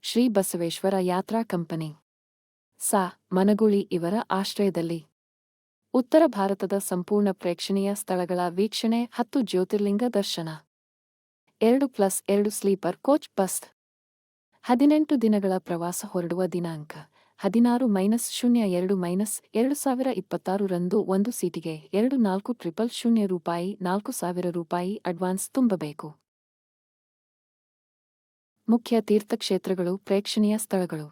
ಶ್ರೀ ಬಸವೇಶ್ವರ ಯಾತ್ರಾ ಕಂಪನಿ ಸಾ ಮನಗೂಳಿ ಇವರ ಆಶ್ರಯದಲ್ಲಿ ಉತ್ತರ ಭಾರತದ ಸಂಪೂರ್ಣ ಪ್ರೇಕ್ಷಣೀಯ ಸ್ಥಳಗಳ ವೀಕ್ಷಣೆ 10 ಜ್ಯೋತಿರ್ಲಿಂಗ ದರ್ಶನ 2+2 ಸ್ಲೀಪರ್ ಕೋಚ್ ಬಸ್ 18 ದಿನಗಳ ಪ್ರವಾಸ ಹೊರಡುವ ದಿನಾಂಕ 16-02-2026 ರಂದು ಒಂದು ಸೀಟಿಗೆ 24,000 ರೂಪಾಯಿ 4,000 ರೂಪಾಯಿ ಅಡ್ವಾನ್ಸ್ ತುಂಬಬೇಕು. ಮುಖ್ಯ ತೀರ್ಥಕ್ಷೇತ್ರಗಳು ಪ್ರೇಕ್ಷಣೀಯ ಸ್ಥಳಗಳು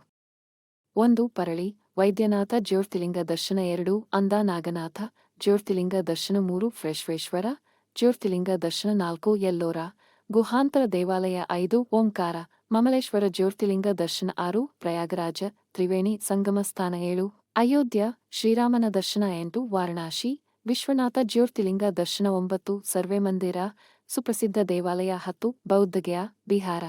1. ಪರಳಿ ವೈದ್ಯನಾಥ ಜ್ಯೋತಿರ್ಲಿಂಗ ದರ್ಶನ 2. ಅಂದಾ ನಾಗನಾಥ ಜ್ಯೋತಿರ್ಲಿಂಗ ದರ್ಶನ 3. ಬಸವೇಶ್ವರ ಜ್ಯೋತಿರ್ಲಿಂಗ ದರ್ಶನ 4. ಎಲ್ಲೋರ ಗುಹಾಂತರ ದೇವಾಲಯ 5. ಓಂಕಾರ ಮಮಲೇಶ್ವರ ಜ್ಯೋತಿರ್ಲಿಂಗ ದರ್ಶನ 6. ಪ್ರಯಾಗರಾಜ ತ್ರಿವೇಣಿ ಸಂಗಮ ಸ್ಥಾನ 7. ಅಯೋಧ್ಯ ಶ್ರೀರಾಮನ ದರ್ಶನ 8. ವಾರಣಾಸಿ ವಿಶ್ವನಾಥ ಜ್ಯೋತಿರ್ಲಿಂಗ ದರ್ಶನ 9. ಸರ್ವೆ ಮಂದಿರ ಸುಪ್ರಸಿದ್ಧ ದೇವಾಲಯ 10. ಬೌದ್ಧಗಯಾ ಬಿಹಾರ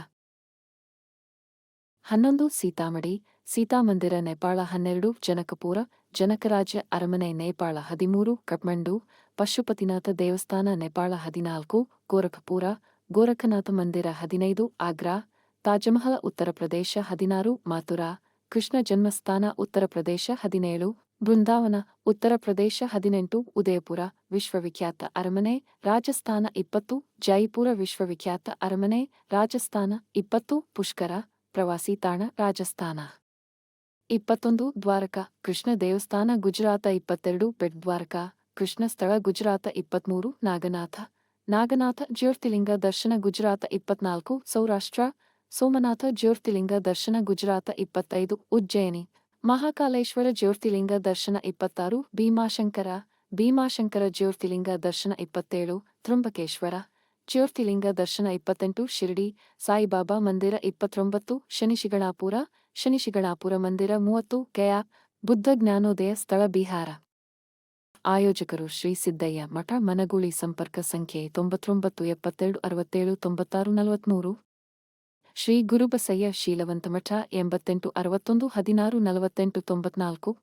11. ಸೀತಾಮಡಿ ಸೀತಾಮಂದಿರ ನೇಪಾಳ 12. ಜನಕಪುರ ಜನಕರಾಜ ಅರಮನೆ ನೇಪಾಳ 13. ಕಠ್ಮಂಡು ಪಶುಪತಿನಾಥ ದೇವಸ್ಥಾನ ನೇಪಾಳ 14. ಗೋರಖಪುರ ಗೋರಖನಾಥ ಮಂದಿರ 15. ಆಗ್ರಾ ತಾಜ್ಮಹಲ್ ಉತ್ತರ ಪ್ರದೇಶ 16. ಮಥುರಾ ಕೃಷ್ಣ ಜನ್ಮಸ್ಥಾನ ಉತ್ತರ ಪ್ರದೇಶ 17. ಬೃಂದಾವನ ಉತ್ತರ ಪ್ರದೇಶ 18. ಉದಯಪುರ ವಿಶ್ವವಿಖ್ಯಾತ ಅರಮನೆ ರಾಜಸ್ಥಾನ 20. ಜೈಪುರ ವಿಶ್ವವಿಖ್ಯಾತ ಅರಮನೆ ರಾಜಸ್ಥಾನ 20. ಪುಷ್ಕರ ಪ್ರವಾಸಿ ತಾಣ ರಾಜಸ್ಥಾನ 21. ದ್ವಾರಕಾ ಕೃಷ್ಣ ದೇವಸ್ಥಾನ ಗುಜರಾತ 22. ಬೆಟ್ ದ್ವಾರಕಾ ಕೃಷ್ಣ ಸ್ಥಳ ಗುಜರಾತ 23. ನಾಗನಾಥ ಜ್ಯೋತಿರ್ಲಿಂಗ ದರ್ಶನ ಗುಜರಾತ 24. ಸೌರಾಷ್ಟ್ರ ಸೋಮನಾಥ ಜ್ಯೋತಿರ್ಲಿಂಗ ದರ್ಶನ ಗುಜರಾತ 25. ಉಜ್ಜಯಿನಿ ಮಹಾಕಾಲೇಶ್ವರ ಜ್ಯೋತಿರ್ಲಿಂಗ ದರ್ಶನ 26. ಭೀಮಾಶಂಕರ ಜ್ಯೋತಿರ್ಲಿಂಗ ದರ್ಶನ 27. ತ್ರ್ಯಂಬಕೇಶ್ವರ ಜ್ಯೋತಿರ್ಲಿಂಗ ದರ್ಶನ 28. ಶಿರಡಿ ಸಾಯಿಬಾಬಾ ಮಂದಿರ 29. ಶನಿಶಿಗಣಾಪುರ ಮಂದಿರ 30. ಗಯಾ ಬುದ್ಧ ಜ್ಞಾನೋದಯ ಸ್ಥಳ ಬಿಹಾರ ಆಯೋಜಕರು ಶ್ರೀ ಸಿದ್ದಯ್ಯ ಮಠ ಮನಗೂಳಿ ಸಂಪರ್ಕ ಸಂಖ್ಯೆ 99 72 67 96 43 ಶ್ರೀ ಗುರುಬಸಯ್ಯ ಶೀಲವಂತ ಮಠ 88 61 16 48 94